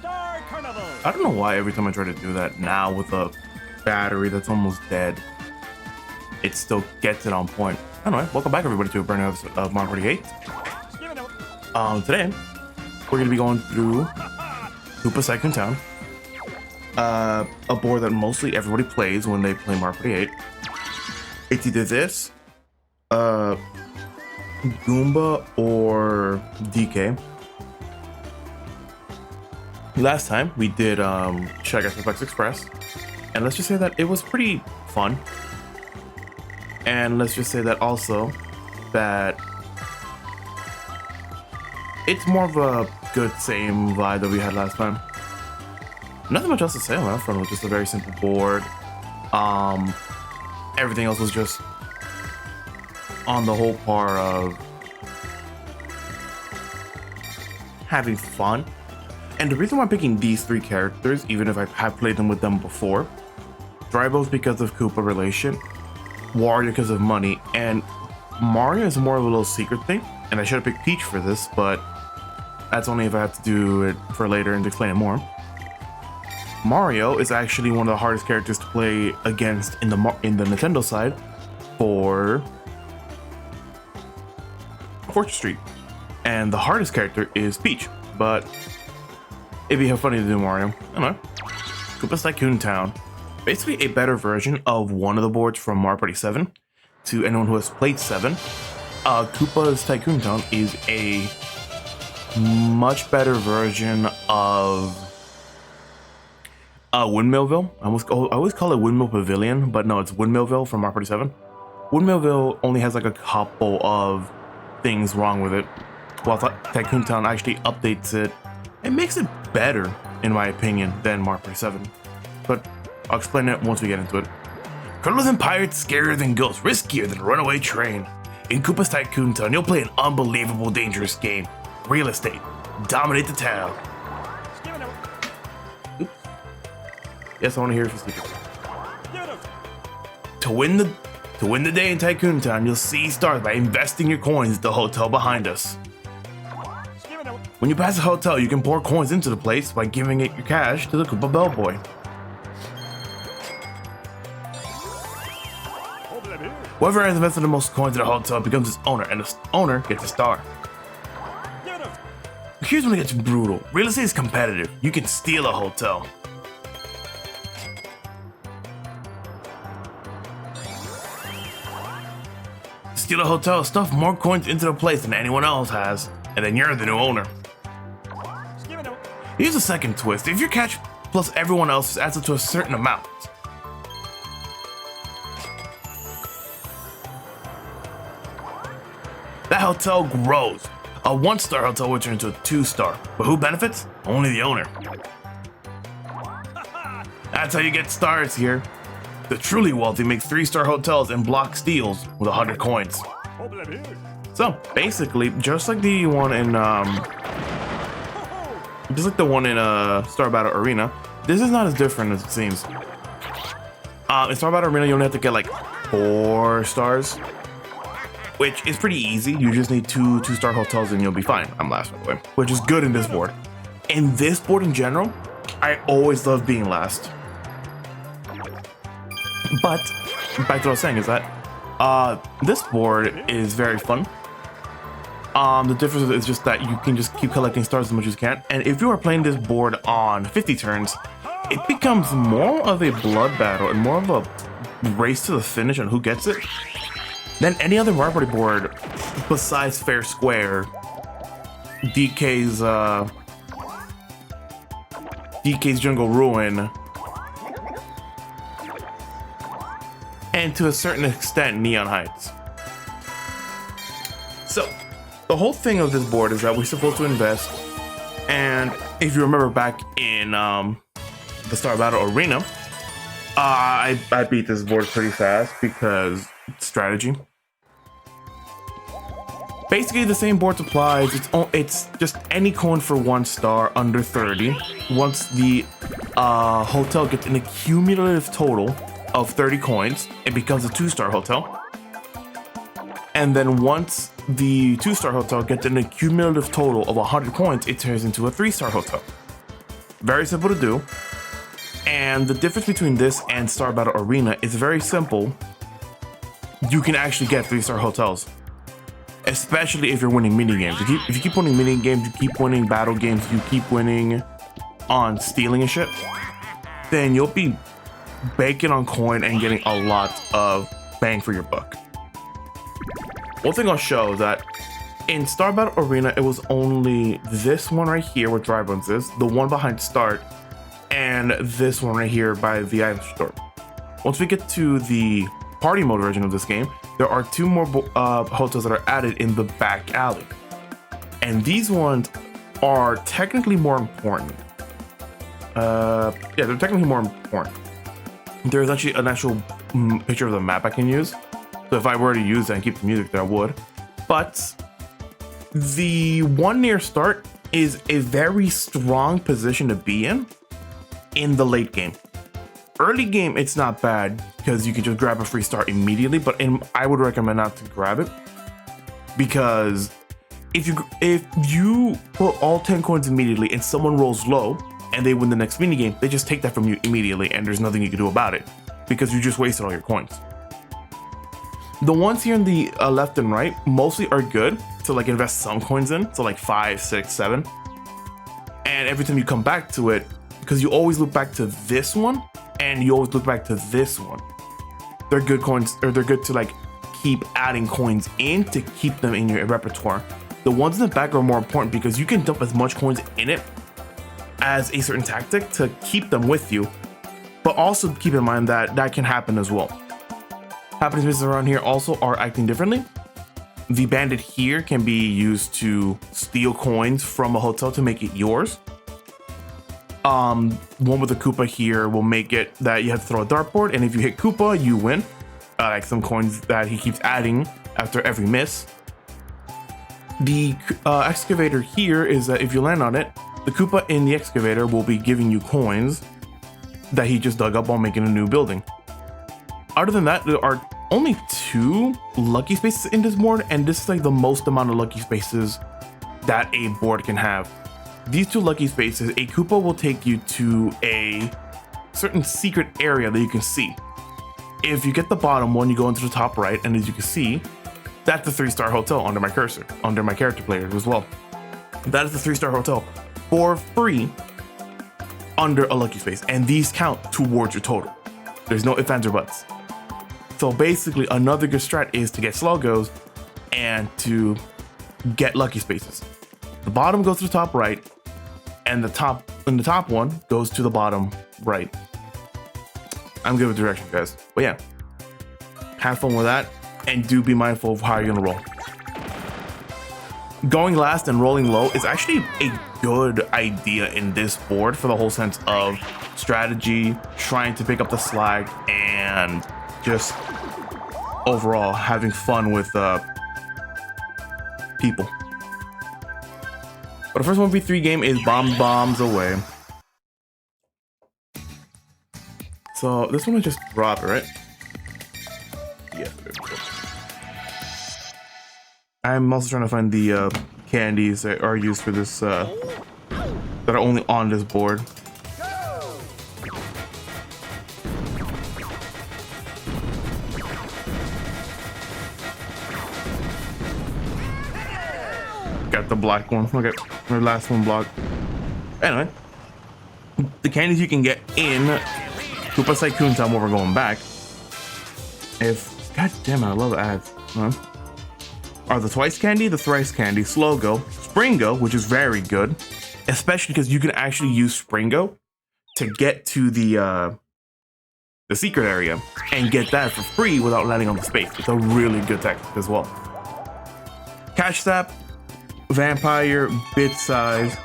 I don't know why every time I try to do that now with a battery that's almost dead, it still gets it on point. Anyway, welcome back everybody to a brand new episode of Mario Party 8. Today, we're going to be going through Koopa's Tycoon Town. A board that mostly everybody plays when they play Mario Party 8. It's either this, Goomba, or DK. Last time we did Shy Guys Perplex Express, and let's just say that it was pretty fun. And let's just say that also that it's more of a good same vibe that we had last time. Nothing much else to say on that front. It was just a very simple board. Everything else was just on the whole part of having fun. And the reason why I'm picking these three characters, even if I have played them with them before, Drybo's because of Koopa relation, Wario because of money, and Mario is more of a little secret thing. And I should have picked Peach for this, but that's only if I have to do it for later and to explain it more. Mario is actually one of the hardest characters to play against in the Nintendo side for Fortress Street, and the hardest character is Peach. But it'd be funny to do Mario. I don't know. Koopa's Tycoon Town, basically a better version of one of the boards from Mario Party 7. To anyone who has played 7, Koopa's Tycoon Town is a much better version of Windmillville. I always call it Windmill Pavilion, but no, it's Windmillville from Mario Party 7. Windmillville only has like a couple of things wrong with it, while Tycoon Town actually updates it and makes it better, in my opinion, than Mario Party 7. But I'll explain it once we get into it. Criminals and pirates, scarier than ghosts, riskier than a runaway train. In Koopa's Tycoon Town, you'll play an unbelievable, dangerous game. Real estate. Dominate the town. Oops. Yes, I want to hear it for secrets. To win the day in Tycoon Town, you'll see stars by investing your coins at the hotel behind us. When you pass a hotel, you can pour coins into the place by giving it your cash to the Koopa bellboy. Whoever has invested the most coins in a hotel becomes its owner, and the owner gets a star. Here's when it gets brutal. Real estate is competitive. You can steal a hotel. Steal a hotel, stuff more coins into the place than anyone else has, and then you're the new owner. Here's a second twist. If your cash plus everyone else's adds up to a certain amount, that hotel grows. A 1-star hotel will turn into a 2-star, but who benefits? Only the owner. That's how you get stars here. The truly wealthy make 3-star hotels and block steals with 100 coins. So basically, just like the one in Star Battle Arena, this is not as different as it seems. In Star Battle Arena, you only have to get like 4 stars, which is pretty easy. You just need 2-star hotels and you'll be fine. I'm last, by the way, which is good in this board. In this board in general, I always love being last. But back to what I was saying is that this board is very fun. The difference is just that you can just keep collecting stars as much as you can. And if you are playing this board on 50 turns, it becomes more of a blood battle and more of a race to the finish on who gets it than any other Mario Party board besides Fair Square, DK's Jungle Ruin, and to a certain extent Neon Heights. So the whole thing of this board is that we're supposed to invest, and if you remember back in the Star Battle Arena, I beat this board pretty fast because strategy. Basically, the same board applies. It's just any coin for 1 star under 30. Once the hotel gets an accumulative total of 30 coins, it becomes a 2-star hotel. And then once the 2-star hotel gets an accumulative total of 100 coins, it turns into a 3-star hotel. Very simple to do. And the difference between this and Star Battle Arena is very simple. You can actually get 3-star hotels, especially if you're winning mini games. If you keep winning mini games, you keep winning battle games, you keep winning on stealing and shit, then you'll be banking on coin and getting a lot of bang for your buck. One thing I'll show that in Star Battle Arena, it was only this one right here where Dry Bones is, the one behind Start, and this one right here by the item store. Once we get to the party mode version of this game, there are 2 more hotels that are added in the back alley. And these ones are technically more important. Yeah, they're technically more important. There's actually an actual picture of the map I can use. So if I were to use that and keep the music there, I would. But the one near Start is a very strong position to be in the late game. Early game, it's not bad because you can just grab a free start immediately, but I would recommend not to grab it, because if you put all 10 coins immediately and someone rolls low and they win the next mini game, they just take that from you immediately and there's nothing you can do about it because you just wasted all your coins. The ones here in the left and right mostly are good to like invest some coins in, so like 5, 6, 7. And every time you come back to it, because you always look back to this one and you always look back to this one, they're good coins, or they're good to like keep adding coins in to keep them in your repertoire. The ones in the back are more important because you can dump as much coins in it as a certain tactic to keep them with you, but also keep in mind that that can happen as well. Happening spaces around here also are acting differently. The bandit here can be used to steal coins from a hotel to make it yours. One with the Koopa here will make it that you have to throw a dartboard, and if you hit Koopa, you win. Like some coins that he keeps adding after every miss. The excavator here is that if you land on it, the Koopa in the excavator will be giving you coins that he just dug up while making a new building. Other than that, there are only 2 lucky spaces in this board, and this is like the most amount of lucky spaces that a board can have. These 2 lucky spaces, a Koopa will take you to a certain secret area that you can see. If you get the bottom one, you go into the top right, and as you can see, that's the 3-star hotel under my cursor, under my character players as well. That is the 3-star hotel for free under a lucky space, and these count towards your total. There's no ifs, ands, or buts. So basically, another good strat is to get sloggos and to get lucky spaces. The bottom goes to the top right, and the top one goes to the bottom right. I'm good with directions, guys. But yeah, have fun with that, and do be mindful of how you're gonna roll. Going last and rolling low is actually a good idea in this board for the whole sense of strategy, trying to pick up the slack, and just overall having fun with people. But the first 1v3 game is Bombs Away. So this one I just dropped, right? Yeah. I'm also trying to find the candies that are used for this, that are only on this board. Got the black one. Okay, our last one blocked. Anyway, the candies you can get in Koopa Tycoon time while we're going back. God damn it, I love ads. Are the twice candy, the thrice candy, Slogo, Springo, which is very good, especially because you can actually use Springo to get to the secret area and get that for free without landing on the space. It's a really good tactic as well. Cash Sap, Vampire, Bit Size,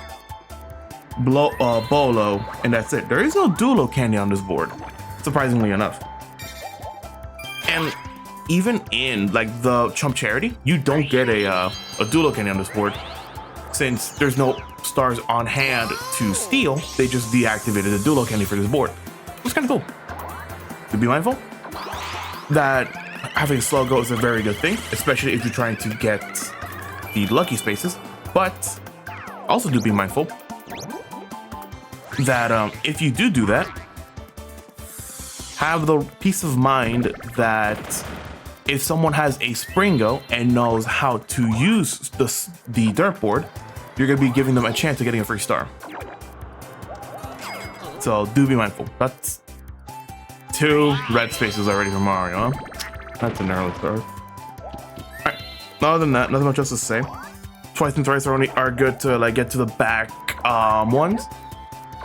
Bolo, and that's it. There is no Dulo candy on this board, surprisingly enough. And even in like the Chump Charity, you don't get a Dulo candy on this board, since there's no stars on hand to steal. They just deactivated the Dulo candy for this board. It's kind of cool. To be mindful that having Slogo is a very good thing, especially if you're trying to get the lucky spaces, but also do be mindful that if you do that, have the peace of mind that if someone has a Springo and knows how to use the dirt board, you're going to be giving them a chance of getting a free star. So do be mindful. That's 2 red spaces already for Mario, huh? That's an early start. Alright, other than that, nothing much else to say. Twice and thrice are good to like get to the back ones.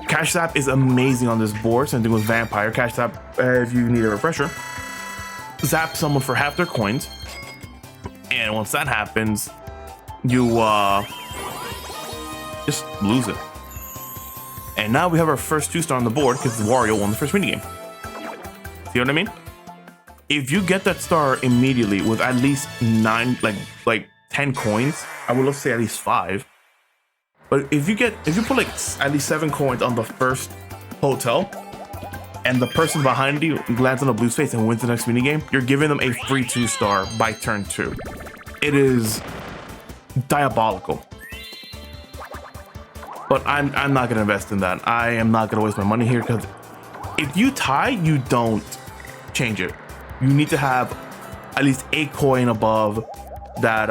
Cash Zap is amazing on this board, same thing with Vampire. Cash Zap, if you need a refresher, zap someone for half their coins, and once that happens, you just lose it. And now we have our first 2-star on the board because Wario won the first minigame. See what I mean? If you get that star immediately with at least 9, like 10 coins, I would love to say at least 5. But if you put like at least 7 coins on the first hotel, and the person behind you lands on a blue space and wins the next minigame, you're giving them a free 2-star by turn 2. It is diabolical. But I'm not gonna invest in that. I am not gonna waste my money here because if you tie, you don't change it. You need to have at least a coin above that.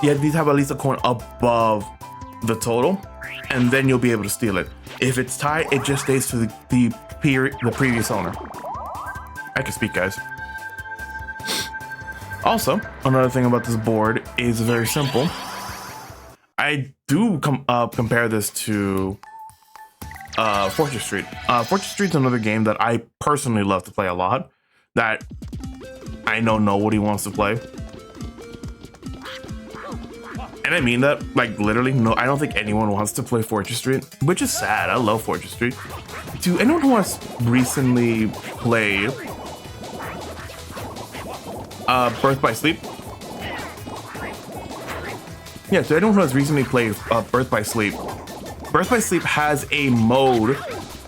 You need to have at least a coin above the total, and then you'll be able to steal it. If it's tied, it just stays to the previous owner. I can speak, guys. Also, another thing about this board is very simple. I do compare this to Fortress Street. Fortress Street's another game that I personally love to play a lot, that I know nobody wants to play. And I mean that, like, literally, no, I don't think anyone wants to play Fortress Street, which is sad. I love Fortress Street. To anyone who has recently played Birth by Sleep? Yeah, to anyone who has recently played Birth by Sleep, Birth by Sleep has a mode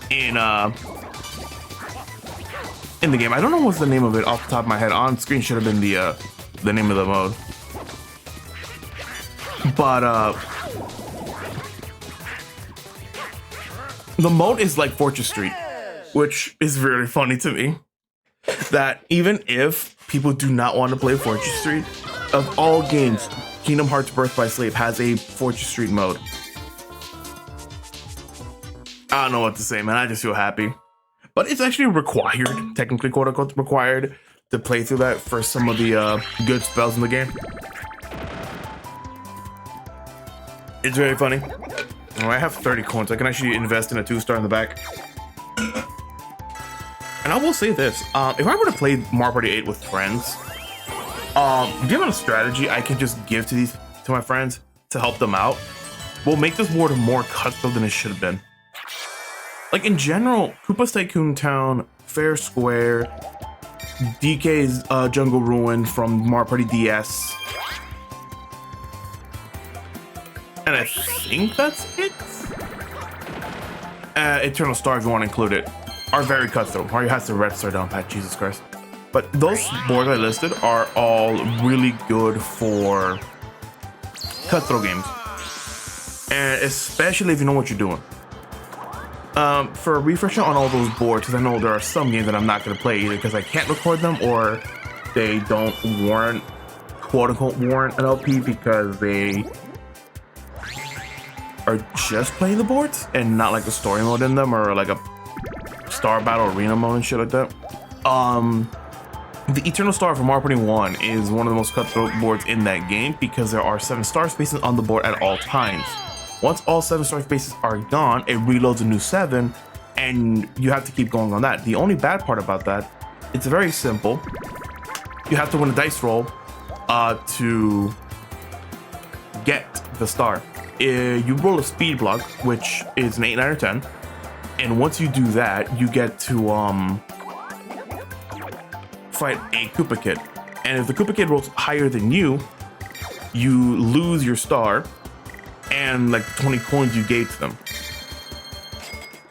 in the game. I don't know what's the name of it off the top of my head. On screen should have been the name of the mode. But the mode is like Fortress Street, which is very funny to me. That even if people do not want to play Fortress Street, of all games, Kingdom Hearts Birth by Sleep has a Fortress Street mode. I don't know what to say, man. I just feel happy. But it's actually required, technically quote unquote required, to play through that for some of the good spells in the game. It's very funny. Oh, I have 30 coins. I can actually invest in a 2-star in the back. And I will say this, if I were to play Mario Party 8 with friends, given a strategy I can just give to my friends to help them out, will make this board more cutthroat than it should have been. Like in general, Koopa's Tycoon Town, Fair Square, DK's Jungle Ruin from Mario Party DS, and I think that's it. Eternal Star, if you want to include it, are very cutthroat. Mario has the red star down pat, Jesus Christ. But those boards I listed are all really good for cutthroat games, and especially if you know what you're doing. For a refresher on all those boards, because I know there are some games that I'm not going to play either because I can't record them or they don't warrant, quote unquote, warrant an LP because they are just playing the boards and not like a story mode in them or like a Star Battle Arena mode and shit like that. The Eternal Star from Mario Party 1 is one of the most cutthroat boards in that game because there are 7 star spaces on the board at all times. Once all 7 star spaces are gone, it reloads a new 7, and you have to keep going on that. The only bad part about that, it's very simple. You have to win a dice roll to get the star. You roll a speed block, which is an 8, 9, or 10, and once you do that, you get to fight a Koopa Kid. And if the Koopa Kid rolls higher than you, you lose your star and like 20 coins you gave to them.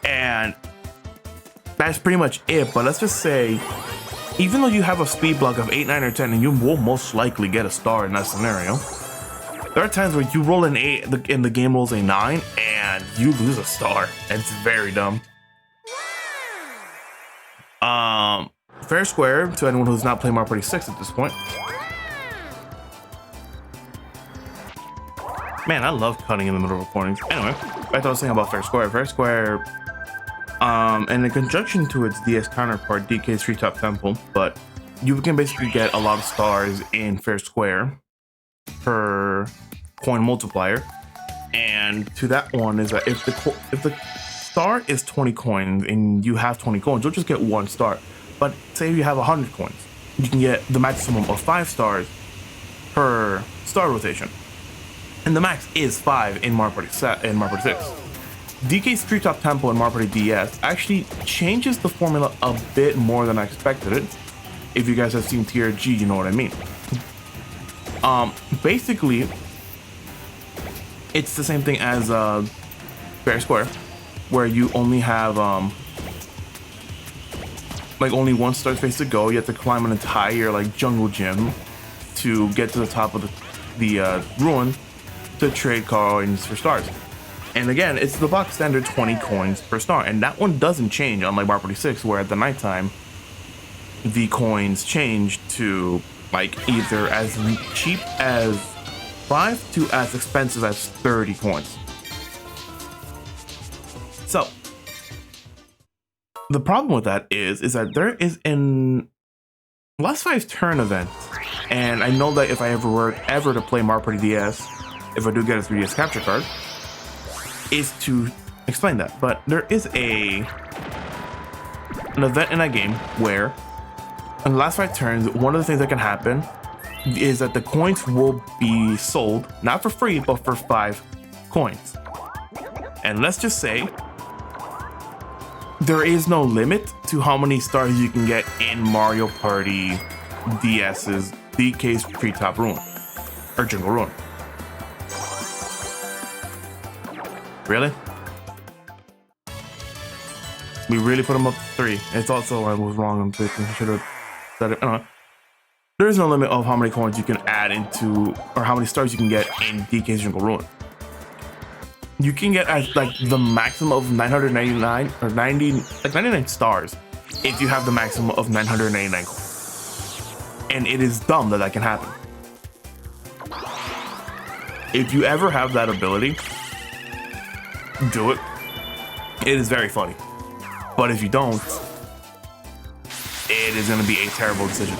And that's pretty much it. But let's just say, even though you have a speed block of 8, 9, or 10, and you will most likely get a star in that scenario, there are times where you roll an 8 and the game rolls a 9, and you lose a star. It's very dumb. Fair square to anyone who's not playing Mario Party 6 at this point. Man, I love cutting in the middle of recordings. Anyway, I was saying about fair square. Fair square, and in conjunction to its DS counterpart, DK's Treetop Temple, but you can basically get a lot of stars in fair square per coin multiplier. And to that one is that if the star is 20 coins and you have 20 coins, you'll just get 1 star. But say you have 100 coins, you can get the maximum of 5 stars per star rotation. And the max is 5 in Mario Party 6. DK's Treetop Temple in Mario Party DS actually changes the formula a bit more than I expected it. If you guys have seen TRG, you know what I mean. Basically, it's the same thing as fair square, where you only have like only 1 star space to go. You have to climb an entire like jungle gym to get to the top of the ruin to trade coins for stars. And again, it's the box standard 20 coins per star, and that one doesn't change, unlike Mario Party 6, where at the nighttime the coins change to like either as cheap as 5 to as expensive as 30 coins. So the problem with that is that there is an last 5 turn event, and I know that if I ever were to play Mario Party DS, if I do get a 3DS capture card, is to explain that. But there is an event in that game where in the last 5 turns, one of the things that can happen is that the coins will be sold, not for free, but for 5 coins. And let's just say there is no limit to how many stars you can get in Mario Party DS's DK's Treetop Ruin, or Jungle Ruin. Really? We really put them up to 3. It's also I was wrong on thinking I should have said it. There is no limit of how many coins you can add into, or how many stars you can get in DK's Jungle Ruin. You can get like the maximum of 999 or 99 stars if you have the maximum of 999 coins. And it is dumb that can happen. If you ever have that ability, do it. It is very funny. But if you don't, it is going to be a terrible decision.